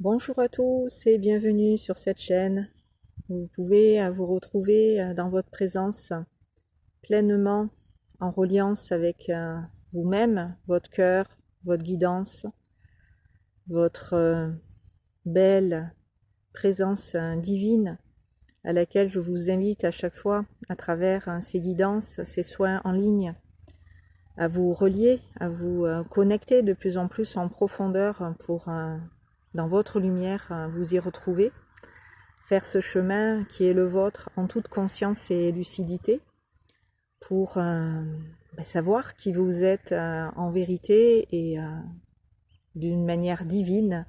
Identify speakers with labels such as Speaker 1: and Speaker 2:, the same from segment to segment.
Speaker 1: Bonjour à tous et bienvenue sur cette chaîne. Vous pouvez vous retrouver dans votre présence pleinement en reliance avec vous-même, votre cœur, votre guidance, votre belle présence divine à laquelle je vous invite à chaque fois à travers ces guidances, ces soins en ligne, à vous relier, à vous connecter de plus en plus en profondeur pour, dans votre lumière, vous y retrouver. Faire ce chemin qui est le vôtre en toute conscience et lucidité pour savoir qui vous êtes en vérité et d'une manière divine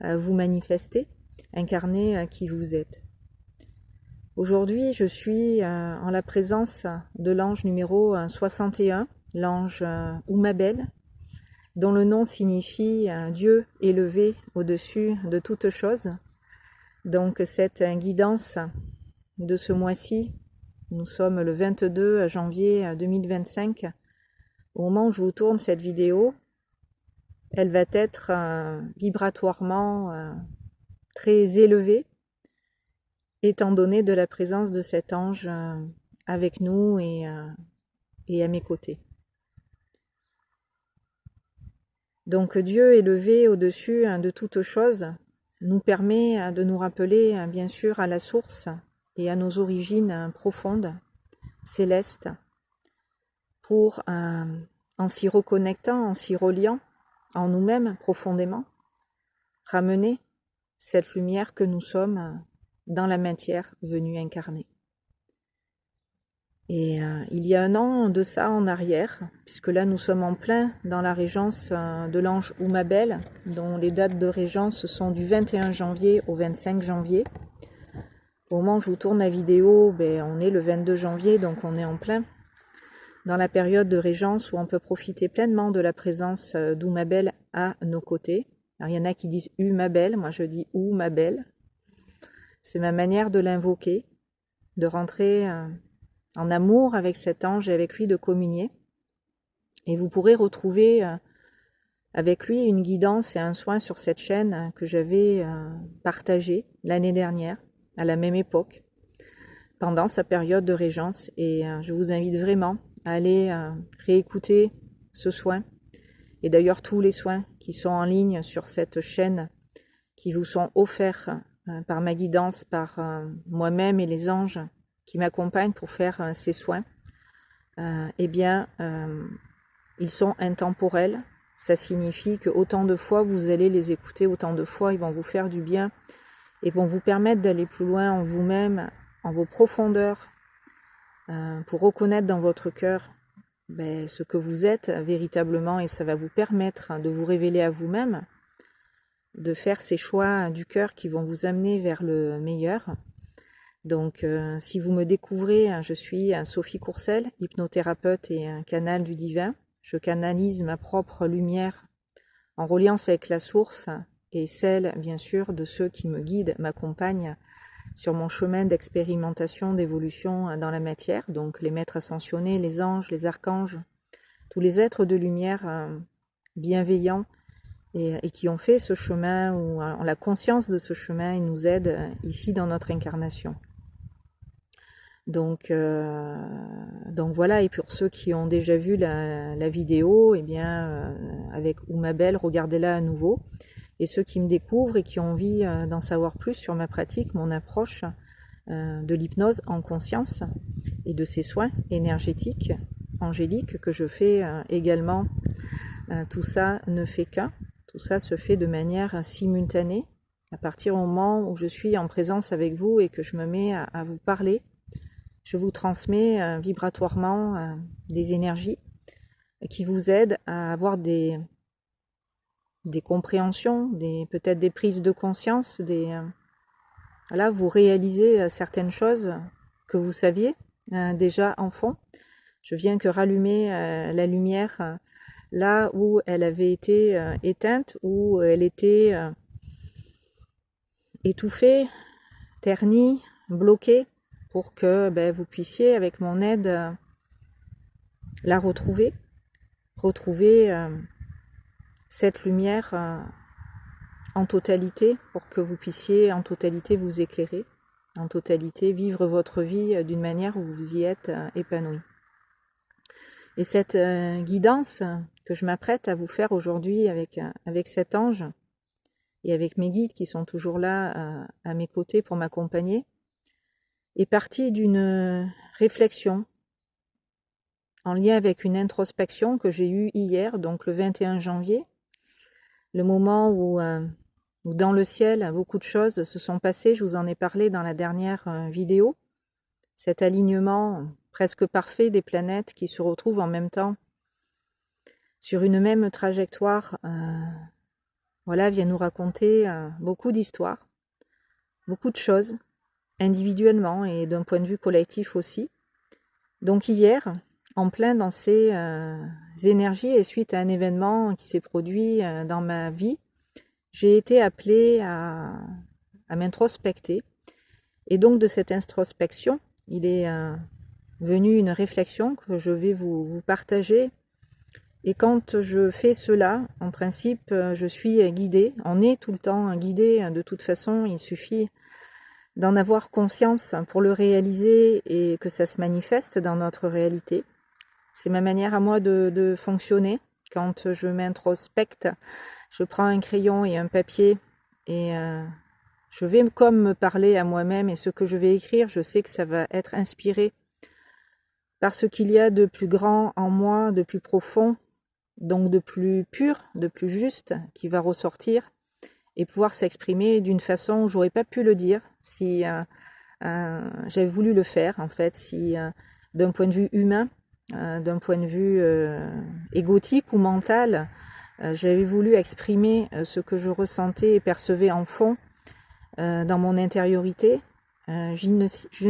Speaker 1: vous manifester, incarner qui vous êtes. Aujourd'hui, je suis en la présence de l'ange numéro 61, l'ange Oumabel, dont le nom signifie Dieu élevé au-dessus de toute chose. Donc cette guidance de ce mois-ci, nous sommes le 22 janvier 2025, au moment où je vous tourne cette vidéo, elle va être vibratoirement très élevée, étant donné de la présence de cet ange avec nous et à mes côtés. Donc Dieu élevé au-dessus de toute chose nous permet de nous rappeler bien sûr à la source et à nos origines profondes, célestes, pour, en s'y reconnectant, en s'y reliant en nous-mêmes profondément, ramener cette lumière que nous sommes dans la matière venue incarner. Et il y a un an de ça en arrière, puisque là nous sommes en plein dans la régence de l'ange Oumabel, dont les dates de régence sont du 21 janvier au 25 janvier. Au moment où je vous tourne la vidéo, on est le 22 janvier, donc on est en plein dans la période de régence où on peut profiter pleinement de la présence d'Oumabel à nos côtés. Alors il y en a qui disent Umabel, moi je dis Oumabel. C'est ma manière de l'invoquer, de rentrer en amour avec cet ange et avec lui de communier. Et vous pourrez retrouver avec lui une guidance et un soin sur cette chaîne que j'avais partagé l'année dernière, à la même époque, pendant sa période de régence. Et je vous invite vraiment à aller réécouter ce soin, et d'ailleurs tous les soins qui sont en ligne sur cette chaîne, qui vous sont offerts par ma guidance, par moi-même et les anges qui m'accompagnent pour faire ces soins, ils sont intemporels. Ça signifie que autant de fois vous allez les écouter, autant de fois ils vont vous faire du bien et vont vous permettre d'aller plus loin en vous-même, en vos profondeurs, pour reconnaître dans votre cœur ce que vous êtes véritablement, et ça va vous permettre de vous révéler à vous-même, de faire ces choix du cœur qui vont vous amener vers le meilleur. Donc si vous me découvrez, je suis Sophie Courcel, hypnothérapeute et un canal du divin. Je canalise ma propre lumière en reliance avec la source et celle, bien sûr, de ceux qui me guident, m'accompagnent sur mon chemin d'expérimentation, d'évolution dans la matière, donc les maîtres ascensionnés, les anges, les archanges, tous les êtres de lumière bienveillants et qui ont fait ce chemin ou ont la conscience de ce chemin et nous aident ici dans notre incarnation. Donc voilà, et pour ceux qui ont déjà vu la vidéo, avec Oumabel, regardez-la à nouveau. Et ceux qui me découvrent et qui ont envie d'en savoir plus sur ma pratique, mon approche de l'hypnose en conscience et de ces soins énergétiques, angéliques que je fais également, tout ça ne fait qu'un, tout ça se fait de manière simultanée. À partir du moment où je suis en présence avec vous et que je me mets à vous parler, je vous transmets vibratoirement des énergies qui vous aident à avoir des compréhensions, peut-être des prises de conscience, là vous réalisez certaines choses que vous saviez déjà en fond. Je viens que rallumer la lumière là où elle avait été éteinte, où elle était étouffée, ternie, bloquée, pour que vous puissiez, avec mon aide, la retrouver cette lumière en totalité, pour que vous puissiez en totalité vous éclairer, en totalité vivre votre vie d'une manière où vous y êtes épanoui. Et cette guidance que je m'apprête à vous faire aujourd'hui avec cet ange et avec mes guides qui sont toujours là à mes côtés pour m'accompagner, est partie d'une réflexion en lien avec une introspection que j'ai eue hier, donc le 21 janvier, le moment où dans le ciel, beaucoup de choses se sont passées, je vous en ai parlé dans la dernière vidéo, cet alignement presque parfait des planètes qui se retrouvent en même temps sur une même trajectoire, voilà, vient nous raconter beaucoup d'histoires, beaucoup de choses, individuellement et d'un point de vue collectif aussi. Donc hier, en plein dans ces énergies et suite à un événement qui s'est produit dans ma vie, j'ai été appelée à m'introspecter. Et donc de cette introspection, il est venu une réflexion que je vais vous partager. Et quand je fais cela, en principe, je suis guidée. On est tout le temps guidé. De toute façon, il suffit d'en avoir conscience pour le réaliser et que ça se manifeste dans notre réalité. C'est ma manière à moi de fonctionner. Quand je m'introspecte, je prends un crayon et un papier et je vais comme me parler à moi-même, et ce que je vais écrire, je sais que ça va être inspiré par ce qu'il y a de plus grand en moi, de plus profond, donc de plus pur, de plus juste, qui va ressortir et pouvoir s'exprimer d'une façon où j'aurais pas pu le dire si j'avais voulu le faire, en fait, si d'un point de vue humain, d'un point de vue égotique ou mental, j'avais voulu exprimer ce que je ressentais et percevais en fond dans mon intériorité, je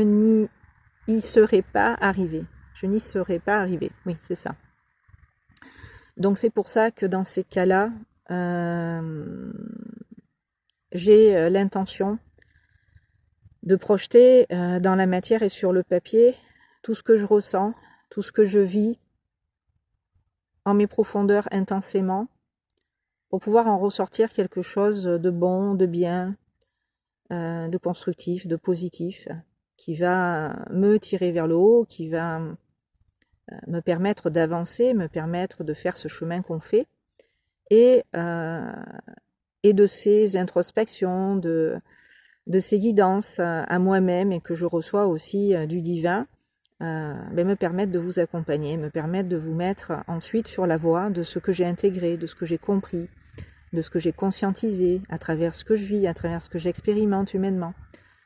Speaker 1: n'y serais pas arrivée. Je n'y serais pas arrivée, oui, c'est ça. Donc c'est pour ça que dans ces cas-là, j'ai l'intention de projeter dans la matière et sur le papier tout ce que je ressens, tout ce que je vis en mes profondeurs intensément, pour pouvoir en ressortir quelque chose de bon, de bien, de constructif, de positif, qui va me tirer vers le haut, qui va me permettre d'avancer, me permettre de faire ce chemin qu'on fait, et de ces introspections, de ces guidances à moi-même et que je reçois aussi du divin, me permettre de vous accompagner, me permettre de vous mettre ensuite sur la voie de ce que j'ai intégré, de ce que j'ai compris, de ce que j'ai conscientisé à travers ce que je vis, à travers ce que j'expérimente humainement.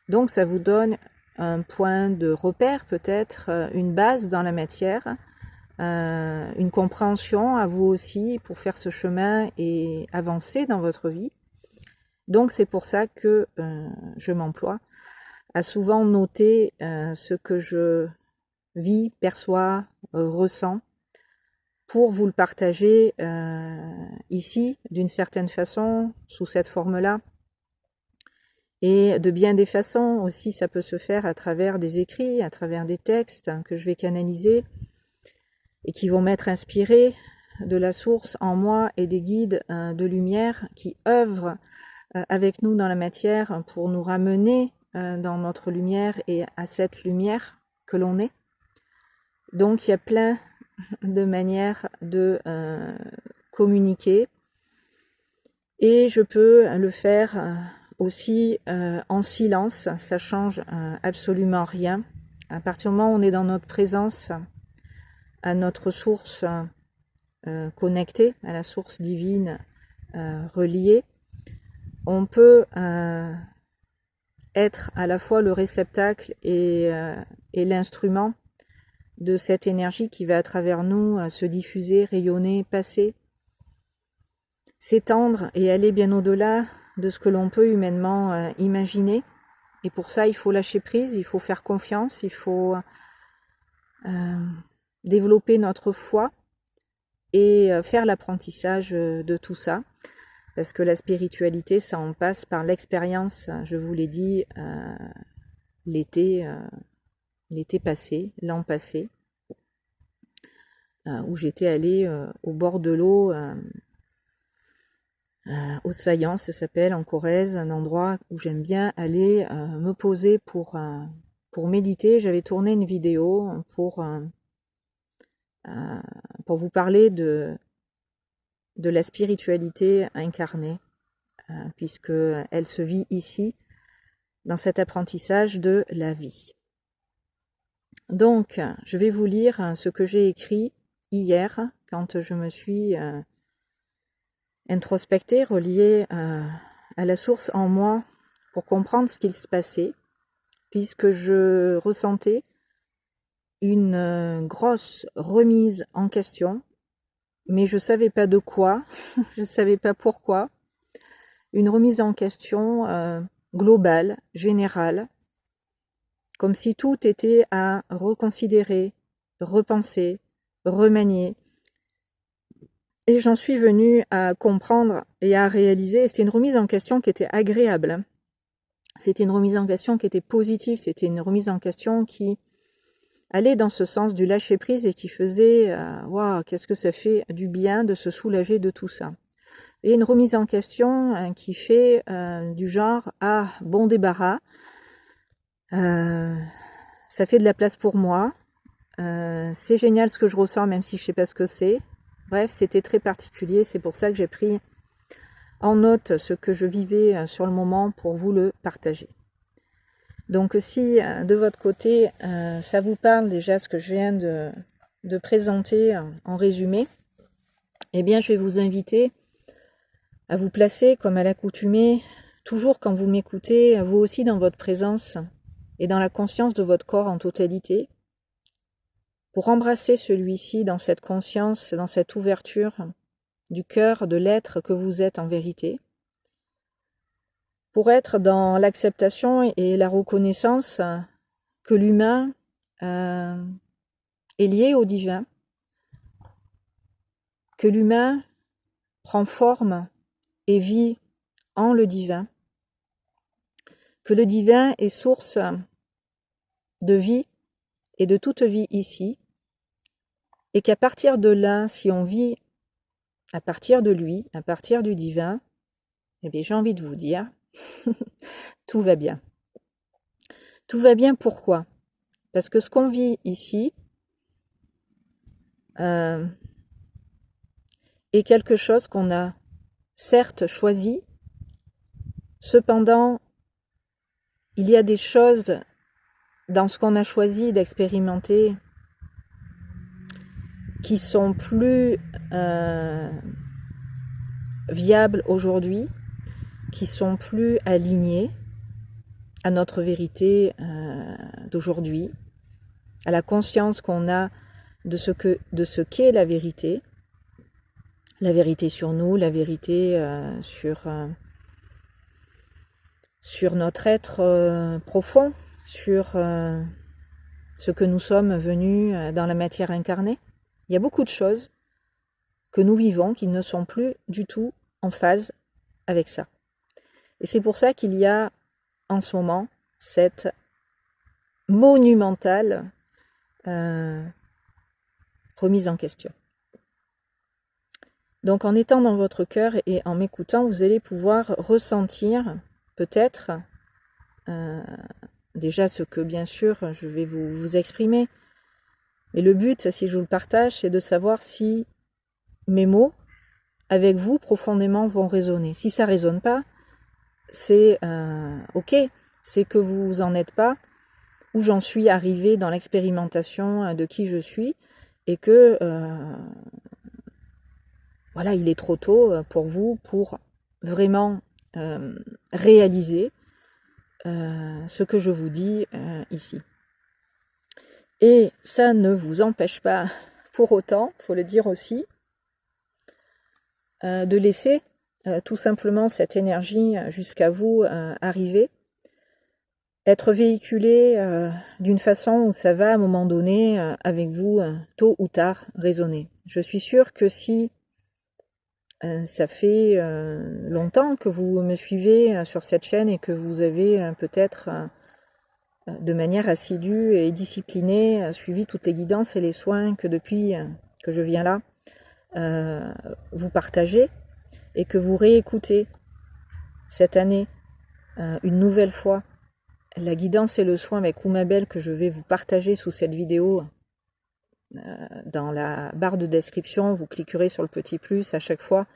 Speaker 1: Donc ça vous donne un point de repère peut-être, une base dans la matière, une compréhension à vous aussi pour faire ce chemin et avancer dans votre vie. Donc c'est pour ça que je m'emploie à souvent noter ce que je vis, perçois, ressens, pour vous le partager ici d'une certaine façon, sous cette forme-là. Et de bien des façons aussi, ça peut se faire à travers des écrits, à travers des textes que je vais canaliser et qui vont m'être inspirés de la source en moi et des guides de lumière qui œuvrent avec nous dans la matière pour nous ramener dans notre lumière et à cette lumière que l'on est. Donc il y a plein de manières de communiquer et je peux le faire aussi en silence, ça change absolument rien. À partir du moment où on est dans notre présence, à notre source connectée, à la source divine reliée, on peut être à la fois le réceptacle et l'instrument de cette énergie qui va à travers nous se diffuser, rayonner, passer, s'étendre et aller bien au-delà de ce que l'on peut humainement imaginer. Et pour ça, il faut lâcher prise, il faut faire confiance, il faut développer notre foi et faire l'apprentissage de tout ça. Parce que la spiritualité, ça en passe par l'expérience, je vous l'ai dit, l'été passé, l'an passé, où j'étais allée au bord de l'eau Haute-Saillant, ça s'appelle, en Corrèze, un endroit où j'aime bien aller me poser pour méditer. J'avais tourné une vidéo pour vous parler de la spiritualité incarnée, puisque elle se vit ici, dans cet apprentissage de la vie. Donc, je vais vous lire ce que j'ai écrit hier, quand je me suis introspectée, reliée à la source en moi, pour comprendre ce qu'il se passait, puisque je ressentais une grosse remise en question, mais je ne savais pas de quoi, je ne savais pas pourquoi, une remise en question globale, générale, comme si tout était à reconsidérer, repenser, remanier. Et j'en suis venue à comprendre et à réaliser, c'était une remise en question qui était agréable. C'était une remise en question qui était positive, c'était une remise en question qui allait dans ce sens du lâcher-prise et qui faisait « Waouh, qu'est-ce que ça fait du bien de se soulager de tout ça ?» Et une remise en question qui fait du genre « Ah, bon débarras, ça fait de la place pour moi, c'est génial ce que je ressens même si je ne sais pas ce que c'est. » Bref, c'était très particulier, c'est pour ça que j'ai pris en note ce que je vivais sur le moment pour vous le partager. Donc si de votre côté, ça vous parle déjà ce que je viens de présenter en résumé, eh bien je vais vous inviter à vous placer comme à l'accoutumée, toujours quand vous m'écoutez, vous aussi dans votre présence et dans la conscience de votre corps en totalité, pour embrasser celui-ci dans cette conscience, dans cette ouverture du cœur, de l'être que vous êtes en vérité, pour être dans l'acceptation et la reconnaissance que l'humain est lié au divin, que l'humain prend forme et vit en le divin, que le divin est source de vie et de toute vie ici, et qu'à partir de là, si on vit à partir de lui, à partir du divin, eh bien j'ai envie de vous dire, tout va bien. Tout va bien pourquoi ? Parce que ce qu'on vit ici est quelque chose qu'on a certes choisi, cependant il y a des choses dans ce qu'on a choisi d'expérimenter qui sont plus viables aujourd'hui, qui sont plus alignées à notre vérité d'aujourd'hui, à la conscience qu'on a de ce qu'est la vérité sur nous, la vérité sur notre être profond, sur ce que nous sommes venus dans la matière incarnée. Il y a beaucoup de choses que nous vivons qui ne sont plus du tout en phase avec ça. Et c'est pour ça qu'il y a en ce moment cette monumentale remise en question. Donc en étant dans votre cœur et en m'écoutant, vous allez pouvoir ressentir peut-être déjà ce que bien sûr je vais vous exprimer. Mais le but, si je vous le partage, c'est de savoir si mes mots avec vous profondément vont résonner. Si ça ne résonne pas, c'est ok, c'est que vous en êtes pas où j'en suis arrivée dans l'expérimentation de qui je suis et que voilà, il est trop tôt pour vous pour vraiment réaliser ce que je vous dis ici. Et ça ne vous empêche pas pour autant, il faut le dire aussi, de laisser tout simplement cette énergie jusqu'à vous arriver, être véhiculée d'une façon où ça va à un moment donné avec vous tôt ou tard résonner. Je suis sûre que si ça fait longtemps que vous me suivez sur cette chaîne et que vous avez peut-être de manière assidue et disciplinée suivi toutes les guidances et les soins que depuis que je viens là, vous partagez, et que vous réécoutez cette année une nouvelle fois la guidance et le soin avec Oumabel que je vais vous partager sous cette vidéo, dans la barre de description, vous cliquerez sur le petit plus à chaque fois.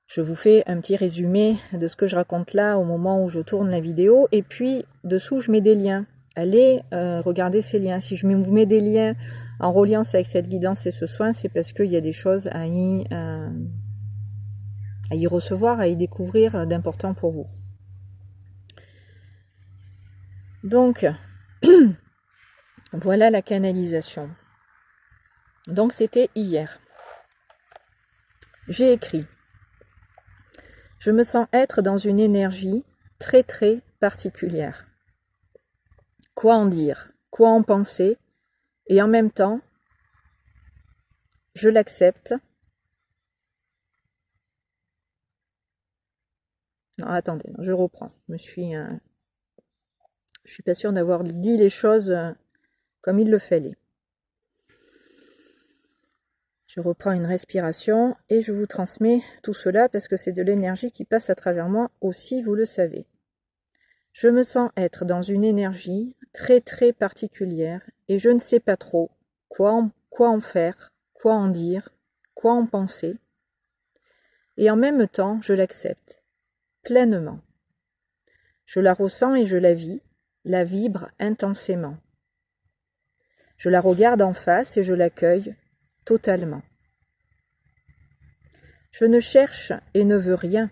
Speaker 1: Je vous fais un petit résumé de ce que je raconte là au moment où je tourne la vidéo. Et puis, dessous, je mets des liens. Allez regarder ces liens. Si je vous mets des liens en reliance avec cette guidance et ce soin, c'est parce qu'il y a des choses à y recevoir, à y découvrir d'important pour vous. Donc, voilà la canalisation. Donc, c'était hier. J'ai écrit. Je me sens être dans une énergie très très particulière. Quoi en dire? Quoi en penser? Et en même temps, je l'accepte. Non, attendez, je reprends. Je suis pas sûre d'avoir dit les choses comme il le fallait. Je reprends une respiration et je vous transmets tout cela parce que c'est de l'énergie qui passe à travers moi aussi, vous le savez. Je me sens être dans une énergie très très particulière et je ne sais pas trop quoi en faire, quoi en dire, quoi en penser. Et en même temps, je l'accepte pleinement. Je la ressens et je la vis, la vibre intensément. Je la regarde en face et je l'accueille totalement. Je ne cherche et ne veux rien.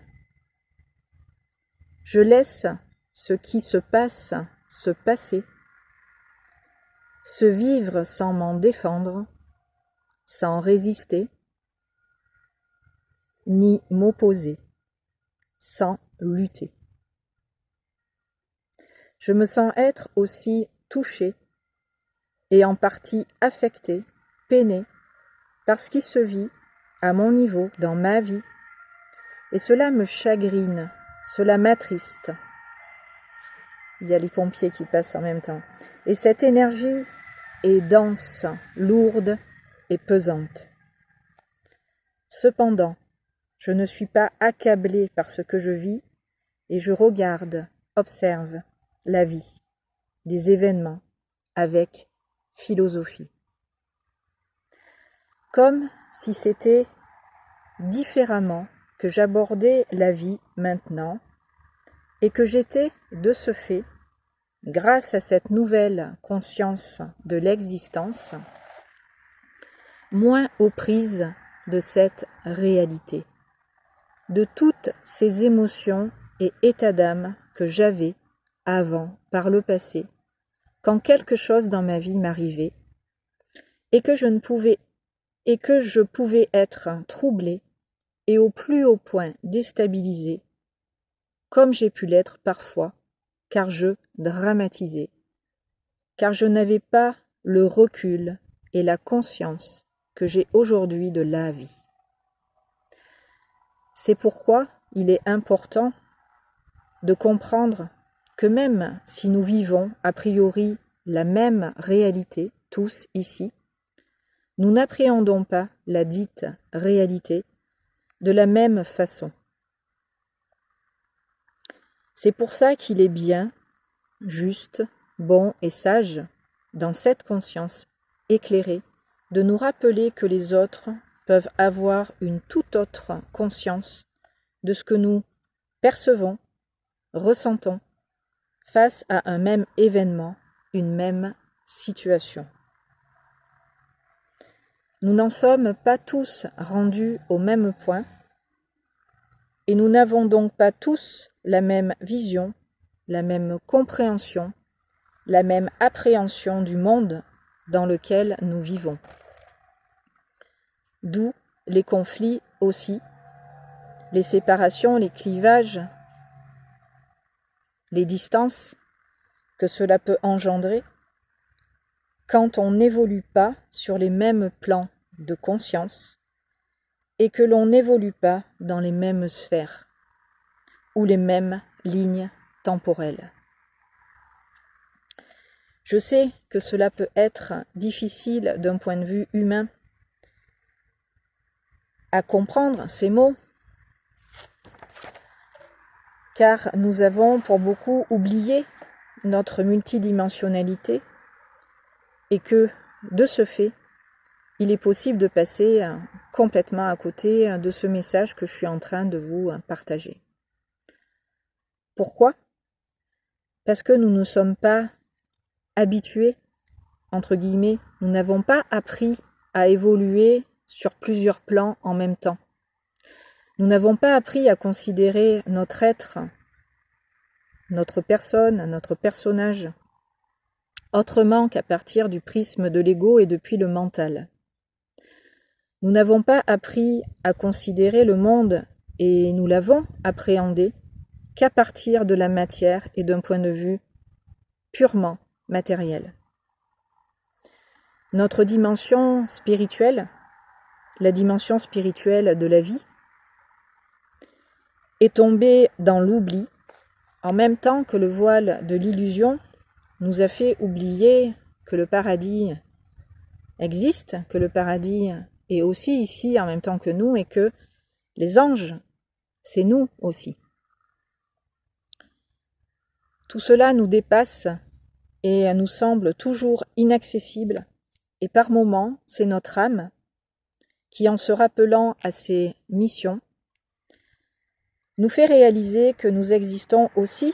Speaker 1: Je laisse ce qui se passe se passer, se vivre sans m'en défendre, sans résister, ni m'opposer, sans lutter. Je me sens être aussi touchée et en partie affectée, peinée, par ce qui se vit à mon niveau, dans ma vie, et cela me chagrine, cela m'attriste. Il y a les pompiers qui passent en même temps. Et cette énergie est dense, lourde et pesante. Cependant, je ne suis pas accablée par ce que je vis et je regarde, observe la vie, les événements avec philosophie. Comme si c'était différemment que j'abordais la vie maintenant et que j'étais de ce fait, grâce à cette nouvelle conscience de l'existence, moins aux prises de cette réalité, de toutes ces émotions et états d'âme que j'avais avant, par le passé, quand quelque chose dans ma vie m'arrivait et que je pouvais être troublée et au plus haut point déstabilisée, comme j'ai pu l'être parfois, car je dramatisais, car je n'avais pas le recul et la conscience que j'ai aujourd'hui de la vie. C'est pourquoi il est important de comprendre que même si nous vivons a priori la même réalité, tous ici, nous n'appréhendons pas la dite réalité de la même façon. C'est pour ça qu'il est bien, juste, bon et sage, dans cette conscience éclairée, de nous rappeler que les autres peuvent avoir une toute autre conscience de ce que nous percevons, ressentons, face à un même événement, une même situation. Nous n'en sommes pas tous rendus au même point, et nous n'avons donc pas tous la même vision, la même compréhension, la même appréhension du monde dans lequel nous vivons. D'où les conflits aussi, les séparations, les clivages, les distances que cela peut engendrer quand on n'évolue pas sur les mêmes plans de conscience et que l'on n'évolue pas dans les mêmes sphères ou les mêmes lignes temporelles. Je sais que cela peut être difficile d'un point de vue humain à comprendre ces mots, car nous avons pour beaucoup oublié notre multidimensionnalité et que, de ce fait, il est possible de passer complètement à côté de ce message que je suis en train de vous partager. Pourquoi ? Parce que nous ne sommes pas habitués, entre guillemets, nous n'avons pas appris à évoluer sur plusieurs plans en même temps. Nous n'avons pas appris à considérer notre être, notre personne, notre personnage, autrement qu'à partir du prisme de l'ego et depuis le mental. Nous n'avons pas appris à considérer le monde, et nous l'avons appréhendé, qu'à partir de la matière et d'un point de vue purement matériel. Notre dimension spirituelle, la dimension spirituelle de la vie, est tombée dans l'oubli, en même temps que le voile de l'illusion nous a fait oublier que le paradis existe, que le paradis est aussi ici en même temps que nous et que les anges, c'est nous aussi. Tout cela nous dépasse et nous semble toujours inaccessible et par moments, c'est notre âme qui, en se rappelant à ses missions, nous fait réaliser que nous existons aussi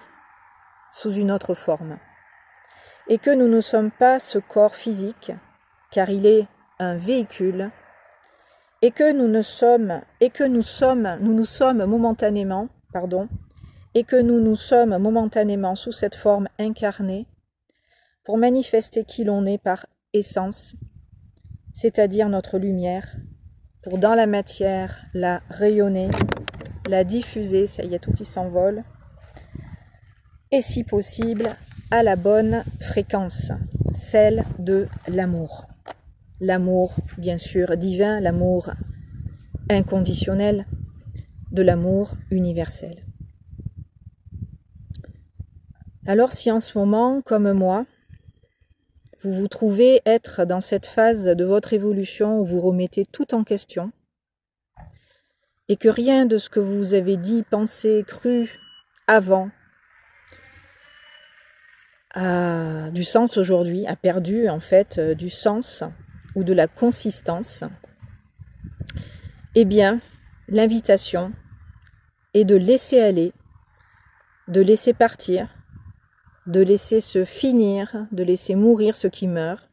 Speaker 1: sous une autre forme et que nous ne sommes pas ce corps physique car il est un véhicule et que nous nous sommes momentanément sous cette forme incarnée pour manifester qui l'on est par essence, c'est-à-dire notre lumière, pour dans la matière la rayonner, la diffuser, ça y est tout qui s'envole, et si possible à la bonne fréquence, celle de l'amour. L'amour, bien sûr, divin, l'amour inconditionnel, de l'amour universel. Alors si en ce moment, comme moi, vous vous trouvez être dans cette phase de votre évolution où vous remettez tout en question, et que rien de ce que vous avez dit, pensé, cru avant a du sens aujourd'hui, a perdu en fait du sens ou de la consistance, eh bien, l'invitation est de laisser aller, de laisser partir, de laisser se finir, de laisser mourir ce qui meurt,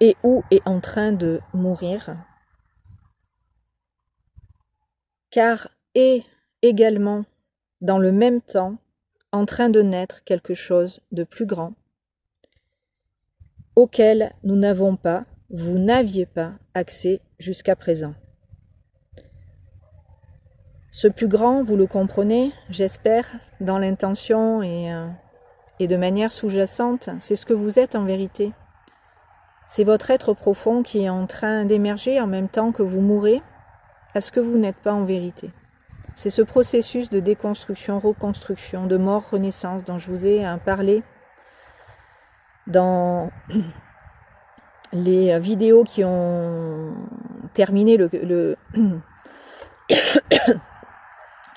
Speaker 1: et ou est en train de mourir, car est également, dans le même temps, en train de naître quelque chose de plus grand, auquel nous n'avons pas, vous n'aviez pas accès jusqu'à présent. Ce plus grand, vous le comprenez, j'espère, dans l'intention et de manière sous-jacente, c'est ce que vous êtes en vérité. C'est votre être profond qui est en train d'émerger en même temps que vous mourrez à ce que vous n'êtes pas en vérité. C'est ce processus de déconstruction, reconstruction, de mort, renaissance dont je vous ai parlé dans les vidéos qui ont terminé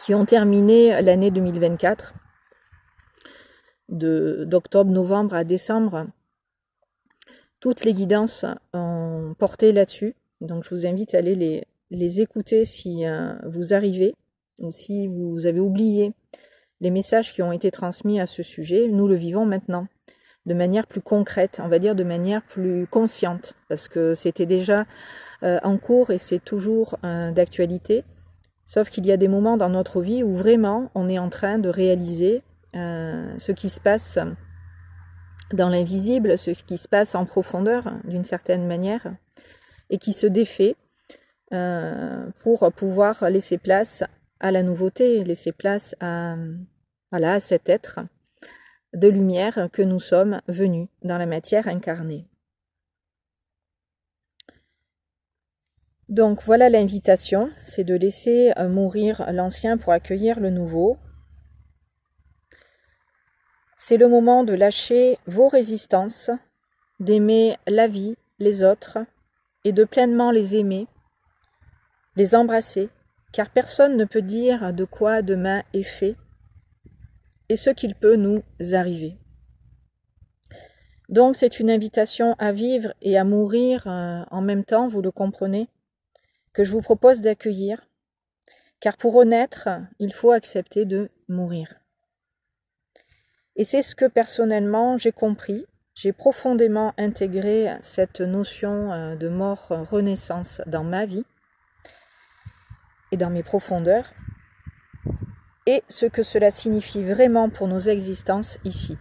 Speaker 1: qui ont terminé l'année 2024, d'octobre, novembre à décembre. Toutes les guidances ont porté là-dessus, donc je vous invite à aller les écouter si vous arrivez, ou si vous avez oublié les messages qui ont été transmis à ce sujet. Nous le vivons maintenant, de manière plus concrète, on va dire de manière plus consciente, parce que c'était déjà en cours et c'est toujours d'actualité. Sauf qu'il y a des moments dans notre vie où vraiment on est en train de réaliser ce qui se passe dans l'invisible, ce qui se passe en profondeur d'une certaine manière, et qui se défait pour pouvoir laisser place à la nouveauté, laisser place à cet être de lumière que nous sommes venus dans la matière incarnée. Donc voilà l'invitation, c'est de laisser mourir l'ancien pour accueillir le nouveau. C'est le moment de lâcher vos résistances, d'aimer la vie, les autres, et de pleinement les aimer, les embrasser, car personne ne peut dire de quoi demain est fait et ce qu'il peut nous arriver. Donc c'est une invitation à vivre et à mourir en même temps, vous le comprenez, que je vous propose d'accueillir, car pour renaître, il faut accepter de mourir. Et c'est ce que personnellement j'ai compris, j'ai profondément intégré cette notion de mort-renaissance dans ma vie et dans mes profondeurs, et ce que cela signifie vraiment pour nos existences ici.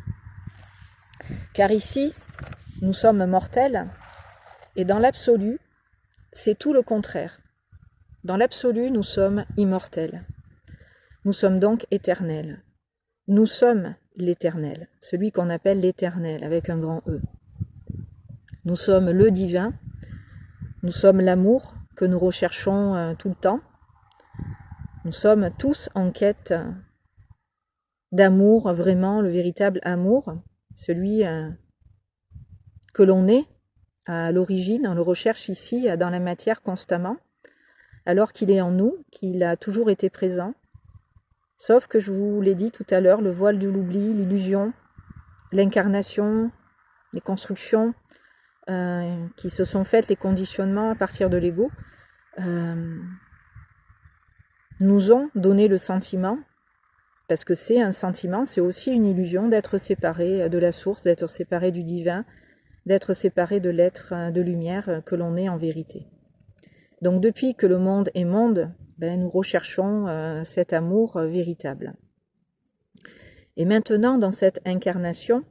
Speaker 1: Car ici, nous sommes mortels, et dans l'absolu, c'est tout le contraire. Dans l'absolu, nous sommes immortels. Nous sommes donc éternels. Nous sommes l'éternel, celui qu'on appelle l'éternel, avec un grand E. Nous sommes le divin, nous sommes l'amour que nous recherchons tout le temps. Nous sommes tous en quête d'amour, vraiment le véritable amour, celui que l'on est à l'origine, on le recherche ici dans la matière constamment, alors qu'il est en nous, qu'il a toujours été présent. Sauf que je vous l'ai dit tout à l'heure, le voile de l'oubli, l'illusion, l'incarnation, les constructions qui se sont faites, les conditionnements à partir de l'ego, nous ont donné le sentiment, parce que c'est un sentiment, c'est aussi une illusion d'être séparé de la source, d'être séparé du divin, d'être séparé de l'être de lumière que l'on est en vérité. Donc depuis que le monde est monde, nous recherchons cet amour véritable. Et maintenant, dans cette incarnation,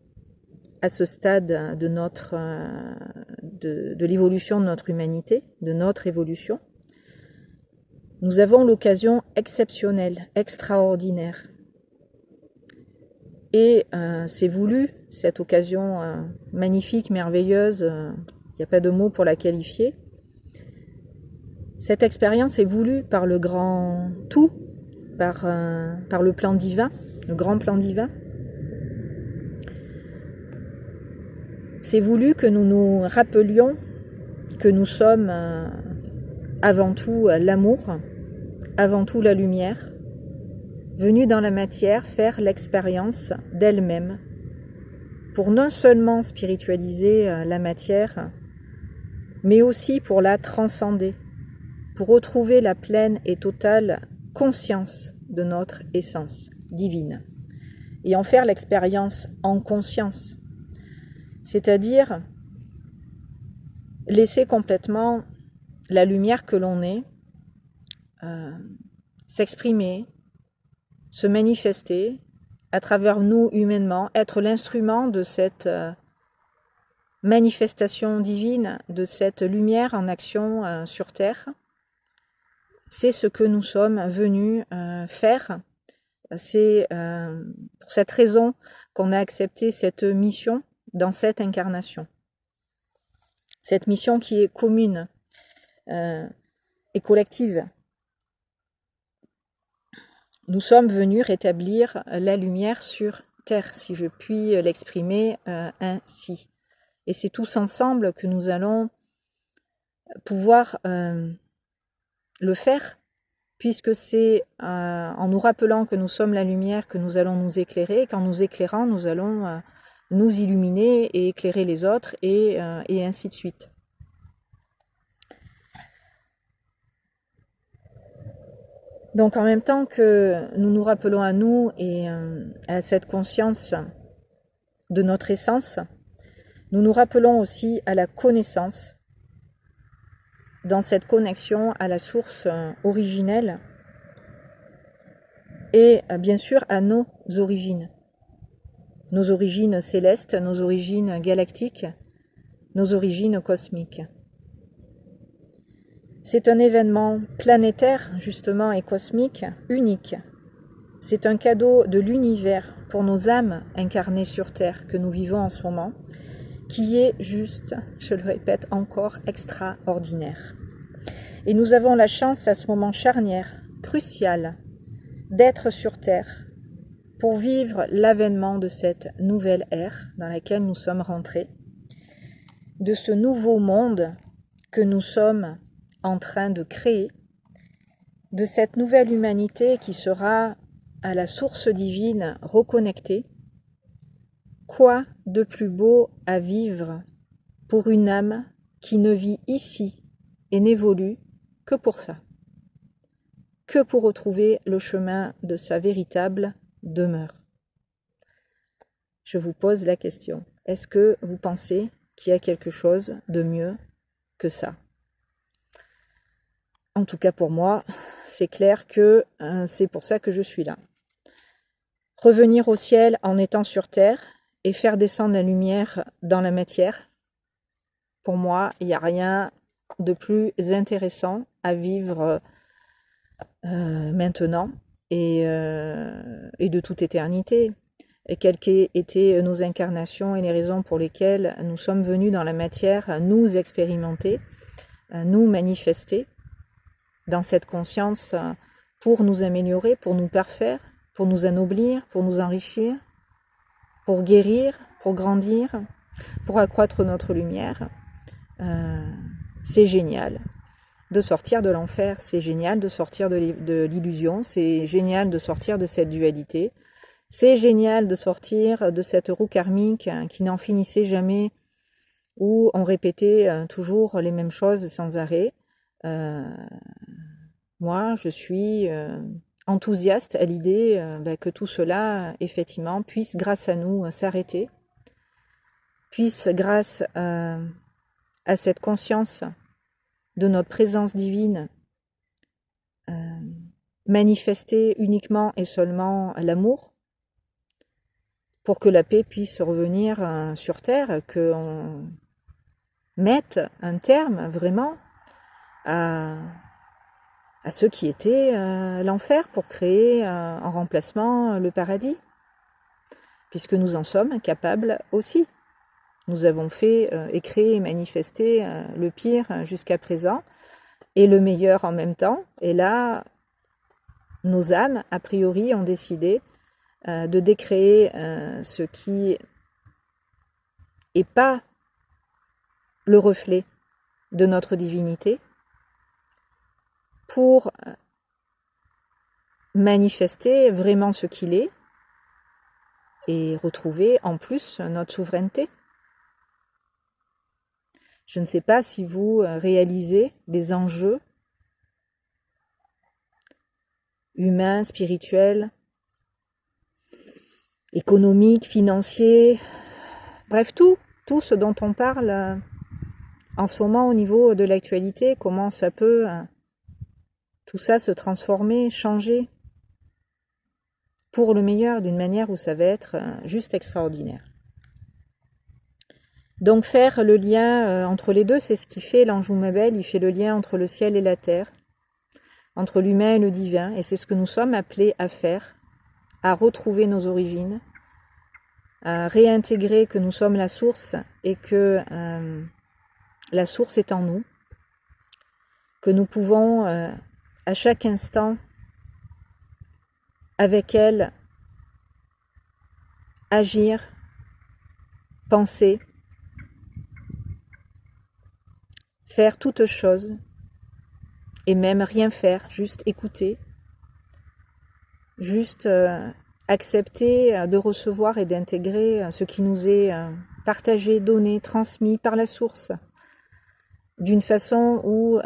Speaker 1: à ce stade de l'évolution de notre humanité, de notre évolution, nous avons l'occasion exceptionnelle, extraordinaire. Et c'est voulu, cette occasion magnifique, merveilleuse, il n'y a pas de mots pour la qualifier. Cette expérience est voulue par le grand tout, par le plan divin, le grand plan divin. C'est voulu que nous nous rappelions que nous sommes avant tout l'amour, avant tout la lumière, venus dans la matière faire l'expérience d'elle-même, pour non seulement spiritualiser la matière, mais aussi pour la transcender, pour retrouver la pleine et totale conscience de notre essence divine, et en faire l'expérience en conscience, c'est-à-dire laisser complètement la lumière que l'on est s'exprimer, se manifester à travers nous humainement, être l'instrument de cette manifestation divine, de cette lumière en action sur Terre. C'est ce que nous sommes venus faire. C'est pour cette raison qu'on a accepté cette mission dans cette incarnation. Cette mission qui est commune et collective. Nous sommes venus rétablir la lumière sur Terre, si je puis l'exprimer ainsi. Et c'est tous ensemble que nous allons pouvoir le faire, puisque c'est en nous rappelant que nous sommes la lumière que nous allons nous éclairer, et qu'en nous éclairant, nous allons nous illuminer et éclairer les autres, et ainsi de suite. Donc en même temps que nous nous rappelons à nous et à cette conscience de notre essence, nous nous rappelons aussi à la connaissance, dans cette connexion à la source originelle et bien sûr à nos origines célestes, nos origines galactiques, nos origines cosmiques. C'est un événement planétaire, justement, et cosmique, unique. C'est un cadeau de l'univers pour nos âmes incarnées sur Terre que nous vivons en ce moment, qui est juste, je le répète encore, extraordinaire. Et nous avons la chance à ce moment charnière, crucial, d'être sur Terre pour vivre l'avènement de cette nouvelle ère dans laquelle nous sommes rentrés, de ce nouveau monde que nous sommes en train de créer de cette nouvelle humanité qui sera à la source divine reconnectée, quoi de plus beau à vivre pour une âme qui ne vit ici et n'évolue que pour ça, que pour retrouver le chemin de sa véritable demeure. Je vous pose la question, est-ce que vous pensez qu'il y a quelque chose de mieux que ça? En tout cas pour moi, c'est clair que c'est pour ça que je suis là. Revenir au ciel en étant sur terre et faire descendre la lumière dans la matière, pour moi, il n'y a rien de plus intéressant à vivre maintenant et de toute éternité. Et quelles qu'aient été nos incarnations et les raisons pour lesquelles nous sommes venus dans la matière, nous expérimenter, nous manifester dans cette conscience pour nous améliorer, pour nous parfaire, pour nous anoblir, pour nous enrichir, pour guérir, pour grandir, pour accroître notre lumière. C'est génial de sortir de l'enfer, c'est génial de sortir de l'illusion, c'est génial de sortir de cette dualité, c'est génial de sortir de cette roue karmique qui n'en finissait jamais, où on répétait toujours les mêmes choses sans arrêt. Moi, je suis enthousiaste à l'idée que tout cela, effectivement, puisse, grâce à nous, s'arrêter, puisse, grâce à cette conscience de notre présence divine, manifester uniquement et seulement l'amour, pour que la paix puisse revenir sur Terre, qu'on mette un terme vraiment à ce qui était l'enfer pour créer en remplacement le paradis, puisque nous en sommes capables aussi. Nous avons fait et créé et manifesté le pire jusqu'à présent et le meilleur en même temps. Et là, nos âmes, a priori, ont décidé de décréer ce qui n'est pas le reflet de notre divinité pour manifester vraiment ce qu'il est et retrouver en plus notre souveraineté. Je ne sais pas si vous réalisez les enjeux humains, spirituels, économiques, financiers, bref, tout ce dont on parle en ce moment au niveau de l'actualité, comment ça peut tout ça se transformer, changer pour le meilleur d'une manière où ça va être juste extraordinaire. Donc faire le lien entre les deux, c'est ce qui fait l'Anjou Mabel, il fait le lien entre le ciel et la terre, entre l'humain et le divin, et c'est ce que nous sommes appelés à faire, à retrouver nos origines, à réintégrer que nous sommes la source et que la source est en nous, que nous pouvons à chaque instant avec elle agir, penser, faire toutes choses et même rien faire, juste écouter, juste accepter de recevoir et d'intégrer ce qui nous est partagé, donné, transmis par la source, d'une façon où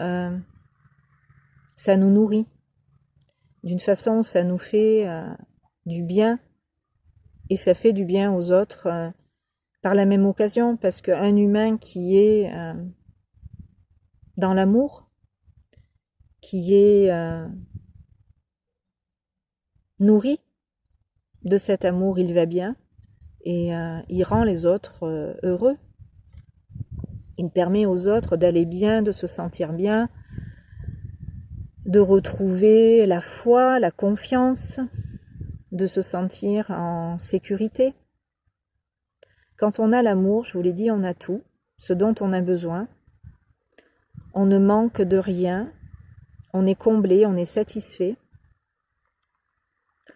Speaker 1: ça nous nourrit, d'une façon où ça nous fait du bien et ça fait du bien aux autres par la même occasion, parce qu'un humain qui est dans l'amour, qui est nourri de cet amour, il va bien et il rend les autres heureux. Il permet aux autres d'aller bien, de se sentir bien, de retrouver la foi, la confiance, de se sentir en sécurité. Quand on a l'amour, je vous l'ai dit, on a tout, ce dont on a besoin. On ne manque de rien, on est comblé, on est satisfait.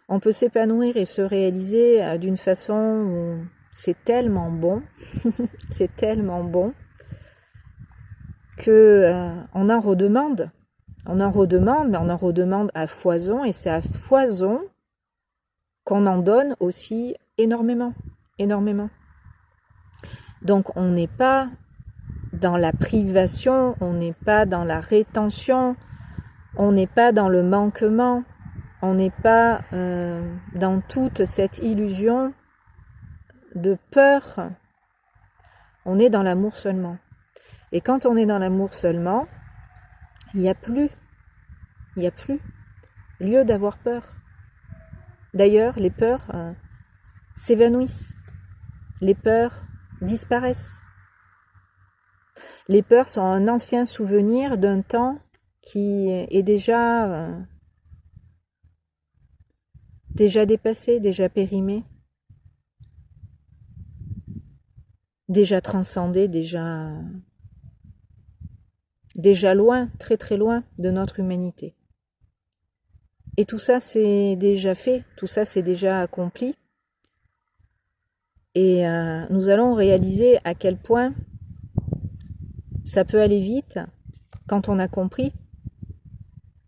Speaker 1: On peut s'épanouir et se réaliser d'une façon où c'est tellement bon, c'est tellement bon, que on en redemande On en redemande, mais on en redemande à foison, et c'est à foison qu'on en donne aussi énormément, énormément. Donc on n'est pas dans la privation, on n'est pas dans la rétention, on n'est pas dans le manquement, on n'est pas dans toute cette illusion de peur. On est dans l'amour seulement. Et quand on est dans l'amour seulement, il n'y a plus lieu d'avoir peur. D'ailleurs, les peurs s'évanouissent. Les peurs disparaissent. Les peurs sont un ancien souvenir d'un temps qui est déjà dépassé, déjà périmé, déjà transcendé, déjà loin, très très loin de notre humanité. Et tout ça c'est déjà fait, tout ça c'est déjà accompli. Et nous allons réaliser à quel point ça peut aller vite quand on a compris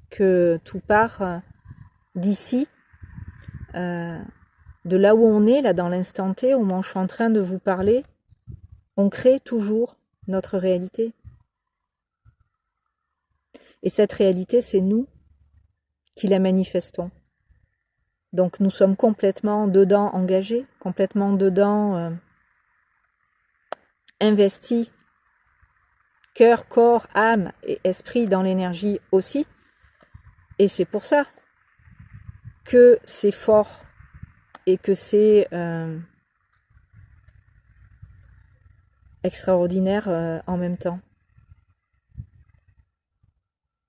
Speaker 1: que tout part d'ici, de là où on est, là dans l'instant T, au moment où je suis en train de vous parler, on crée toujours notre réalité. Et cette réalité, c'est nous qui la manifestons. Donc nous sommes complètement dedans engagés, complètement dedans investis, cœur, corps, âme et esprit dans l'énergie aussi. Et c'est pour ça que c'est fort et que c'est extraordinaire en même temps.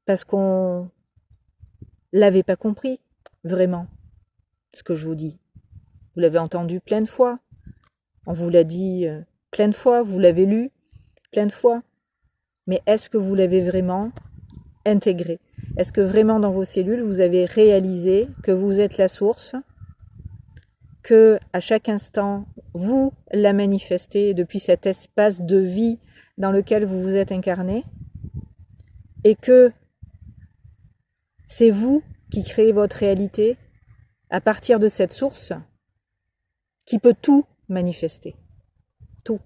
Speaker 1: Parce qu'on l'avait pas compris, vraiment, ce que je vous dis. Vous l'avez entendu plein de fois, on vous l'a dit plein de fois, vous l'avez lu plein de fois. Mais est-ce que vous l'avez vraiment intégré? Est-ce que vraiment dans vos cellules, vous avez réalisé que vous êtes la source, que à chaque instant, vous la manifestez depuis cet espace de vie dans lequel vous vous êtes incarné, et que c'est vous qui créez votre réalité à partir de cette source qui peut tout manifester. Tout.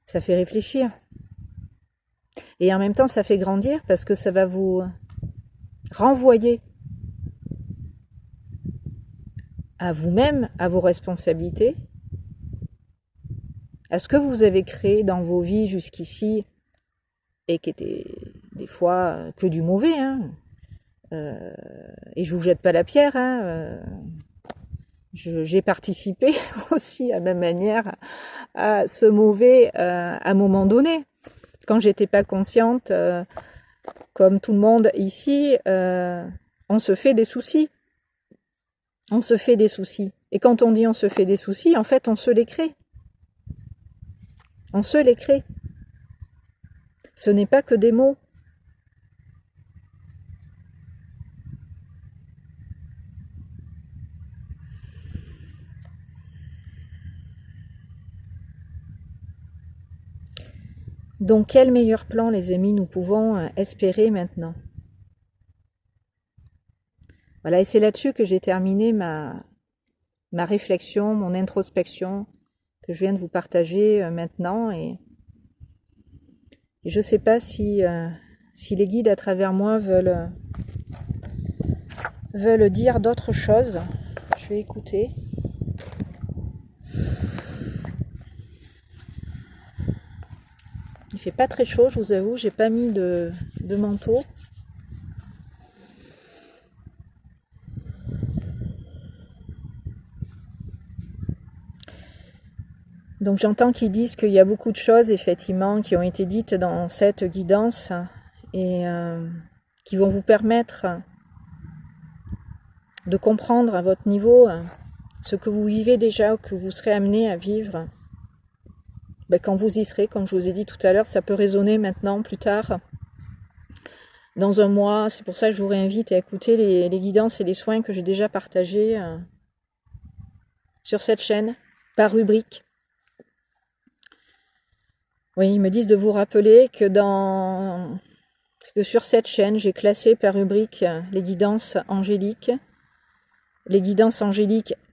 Speaker 1: Ça fait réfléchir. Et en même temps, ça fait grandir parce que ça va vous renvoyer à vous-même, à vos responsabilités, à ce que vous avez créé dans vos vies jusqu'ici et qui était des fois que du mauvais. Et je vous jette pas la pierre. J'ai participé aussi à ma manière à ce mauvais à un moment donné. Quand j'étais pas consciente, comme tout le monde ici, on se fait des soucis. On se fait des soucis. Et quand on dit on se fait des soucis, en fait, on se les crée. On se les crée. Ce n'est pas que des mots. Donc, quel meilleur plan, les amis, nous pouvons espérer maintenant? Voilà, et c'est là-dessus que j'ai terminé ma réflexion, mon introspection, que je viens de vous partager maintenant. Et je ne sais pas si les guides à travers moi veulent dire d'autres choses. Je vais écouter. Il fait pas très chaud, je vous avoue, j'ai pas mis de manteau. Donc j'entends qu'ils disent qu'il y a beaucoup de choses effectivement qui ont été dites dans cette guidance et qui vont vous permettre de comprendre à votre niveau ce que vous vivez déjà ou que vous serez amené à vivre. Quand vous y serez, comme je vous ai dit tout à l'heure, ça peut résonner maintenant, plus tard, dans un mois. C'est pour ça que je vous réinvite à écouter les guidances et les soins que j'ai déjà partagés sur cette chaîne, par rubrique. Oui, ils me disent de vous rappeler que sur cette chaîne, j'ai classé par rubrique les guidances angéliques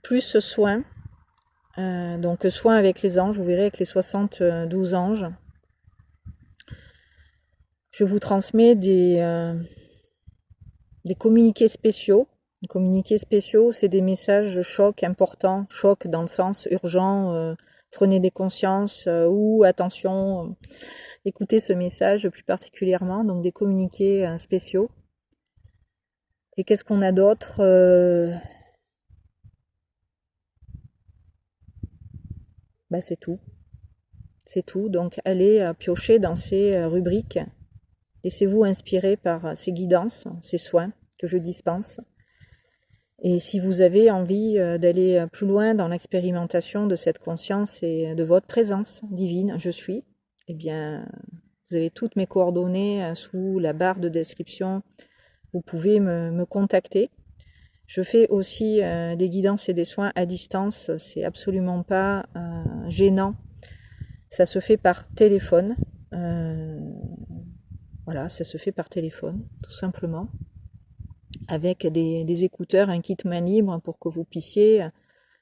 Speaker 1: plus soins. Donc soins avec les anges, vous verrez avec les 72 anges. Je vous transmets des communiqués spéciaux. Les communiqués spéciaux, c'est des messages choc importants, choc dans le sens urgent, prenez des consciences ou attention, écoutez ce message plus particulièrement, donc des communiqués spéciaux. Et qu'est-ce qu'on a d'autre? C'est tout. C'est tout. Donc allez piocher dans ces rubriques. Laissez-vous inspirer par ces guidances, ces soins que je dispense. Et si vous avez envie d'aller plus loin dans l'expérimentation de cette conscience et de votre présence divine, je suis, eh bien, vous avez toutes mes coordonnées sous la barre de description. Vous pouvez me contacter. Je fais aussi des guidances et des soins à distance. C'est absolument pas gênant. Ça se fait par téléphone. Voilà, ça se fait par téléphone, tout simplement. Avec des écouteurs, un kit main libre pour que vous puissiez, à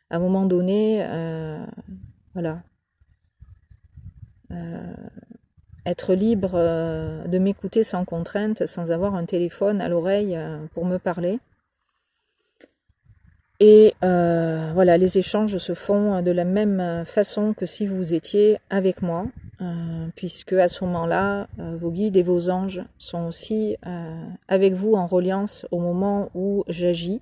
Speaker 1: un moment donné, voilà, être libre de m'écouter sans contrainte, sans avoir un téléphone à l'oreille pour me parler. Et voilà, les échanges se font de la même façon que si vous étiez avec moi, puisque à ce moment-là, vos guides et vos anges sont aussi avec vous en reliance au moment où j'agis.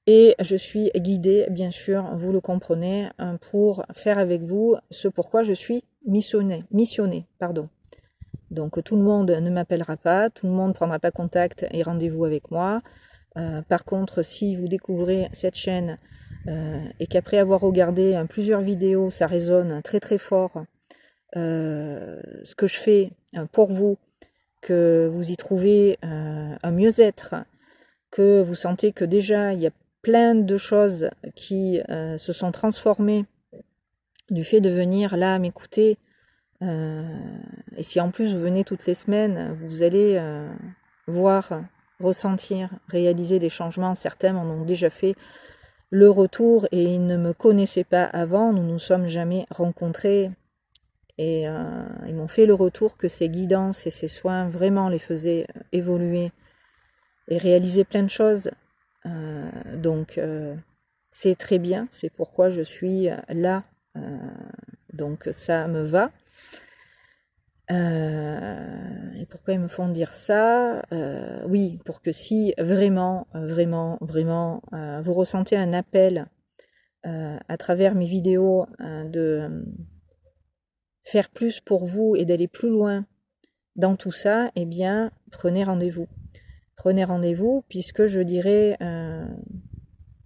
Speaker 1: Et je suis guidée, bien sûr, vous le comprenez, pour faire avec vous ce pourquoi je suis missionnée. Donc tout le monde ne m'appellera pas, tout le monde ne prendra pas contact et rendez-vous avec moi. Par contre, si vous découvrez cette chaîne et qu'après avoir regardé plusieurs vidéos, ça résonne très très fort, ce que je fais pour vous, que vous y trouvez un mieux-être, que vous sentez que déjà il y a plein de choses qui se sont transformées du fait de venir là m'écouter. Et si en plus vous venez toutes les semaines, vous allez voir, ressentir, réaliser des changements. Certains en ont déjà fait le retour et ils ne me connaissaient pas avant, nous ne nous sommes jamais rencontrés. Et ils m'ont fait le retour que ces guidances et ces soins vraiment les faisaient évoluer et réaliser plein de choses. Donc c'est très bien, c'est pourquoi je suis là. Donc ça me va. Et pourquoi ils me font dire ça? Oui, pour que si vraiment, vous ressentez un appel à travers mes vidéos de faire plus pour vous et d'aller plus loin dans tout ça, eh bien, prenez rendez-vous. Prenez rendez-vous puisque je dirais,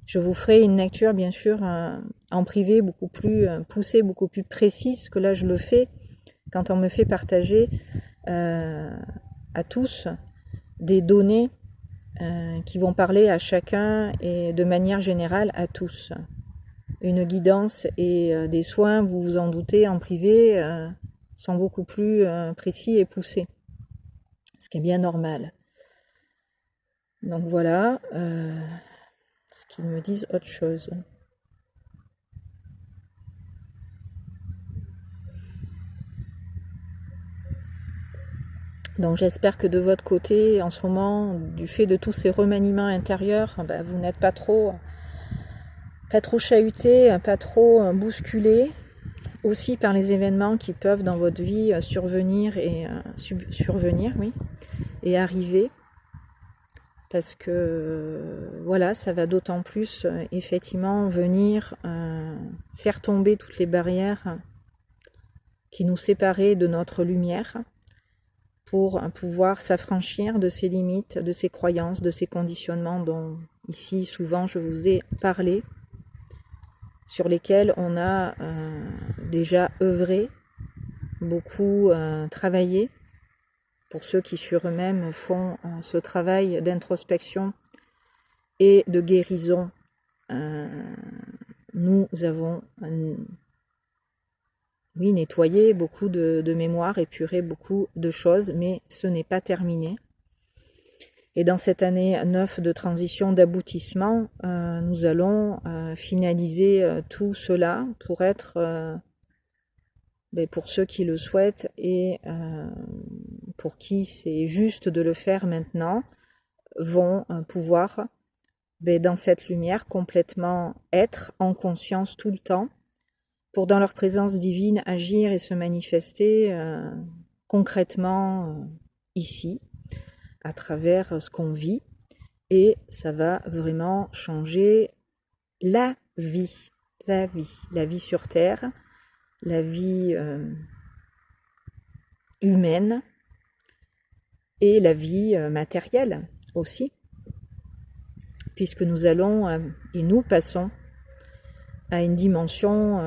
Speaker 1: je vous ferai une lecture bien sûr en privé beaucoup plus poussée, beaucoup plus précise que là je le fais quand on me fait partager à tous des données qui vont parler à chacun et de manière générale à tous. Une guidance et des soins, vous vous en doutez, en privé, sont beaucoup plus précis et poussés, ce qui est bien normal. Donc voilà, ce qu'ils me disent autre chose. Donc j'espère que de votre côté, en ce moment, du fait de tous ces remaniements intérieurs, vous n'êtes pas trop chahuté, pas trop bousculé, aussi par les événements qui peuvent dans votre vie survenir et arriver. Parce que voilà, ça va d'autant plus effectivement venir faire tomber toutes les barrières qui nous séparaient de notre lumière pour pouvoir s'affranchir de ces limites, de ces croyances, de ces conditionnements dont ici souvent je vous ai parlé, sur lesquels on a déjà œuvré, beaucoup travaillé. Pour ceux qui sur eux-mêmes font ce travail d'introspection et de guérison, nous avons oui, nettoyer beaucoup de mémoire, épurer beaucoup de choses, mais ce n'est pas terminé. Et dans cette année 9 de transition, d'aboutissement, nous allons finaliser tout cela pour être, pour ceux qui le souhaitent et pour qui c'est juste de le faire maintenant, vont pouvoir, dans cette lumière, complètement être en conscience tout le temps, pour dans leur présence divine agir et se manifester concrètement ici, à travers ce qu'on vit, et ça va vraiment changer la vie sur Terre, la vie humaine et la vie matérielle aussi, puisque nous allons et nous passons à une dimension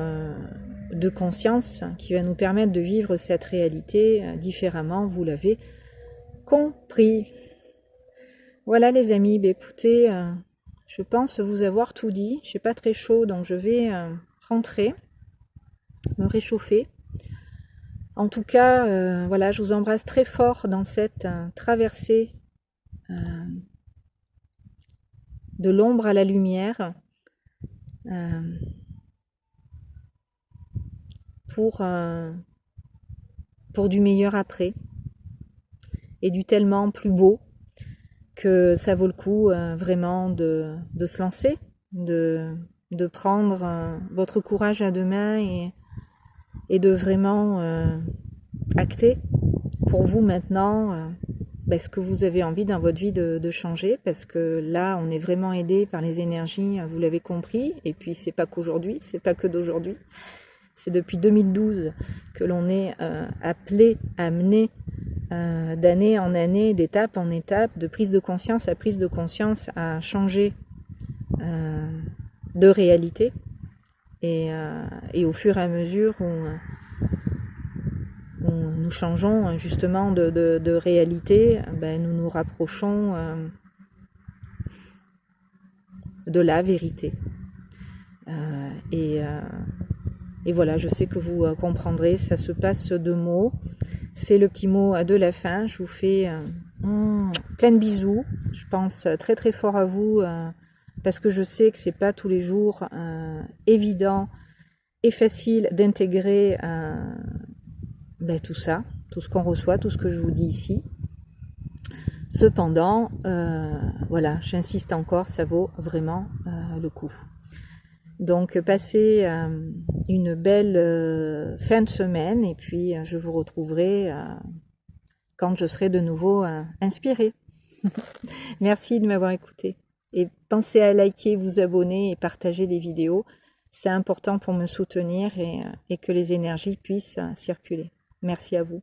Speaker 1: de conscience qui va nous permettre de vivre cette réalité différemment, vous l'avez compris. Voilà les amis, écoutez, je pense vous avoir tout dit. Je n'ai pas très chaud, donc je vais rentrer, me réchauffer. En tout cas, voilà, je vous embrasse très fort dans cette traversée de l'ombre à la lumière, pour du meilleur après, et du tellement plus beau que ça vaut le coup vraiment de se lancer, de prendre votre courage à deux mains et de vraiment acter pour vous maintenant ce que vous avez envie dans votre vie de changer, parce que là on est vraiment aidé par les énergies, vous l'avez compris, et puis c'est pas qu'aujourd'hui, c'est pas que d'aujourd'hui, c'est depuis 2012 que l'on est appelé, amené d'année en année, d'étape en étape, de prise de conscience à prise de conscience, à changer de réalité, et au fur et à mesure où nous changeons justement de réalité, nous nous rapprochons de la vérité. Et voilà, je sais que vous comprendrez, ça se passe de mots. C'est le petit mot de la fin. Je vous fais plein de bisous. Je pense très très fort à vous parce que je sais que c'est pas tous les jours évident et facile d'intégrer tout ça, tout ce qu'on reçoit, tout ce que je vous dis ici. Cependant, voilà, j'insiste encore, ça vaut vraiment le coup. Donc passez une belle fin de semaine, et puis je vous retrouverai quand je serai de nouveau inspirée. Merci de m'avoir écouté. Et pensez à liker, vous abonner et partager les vidéos. C'est important pour me soutenir et que les énergies puissent circuler. Merci à vous.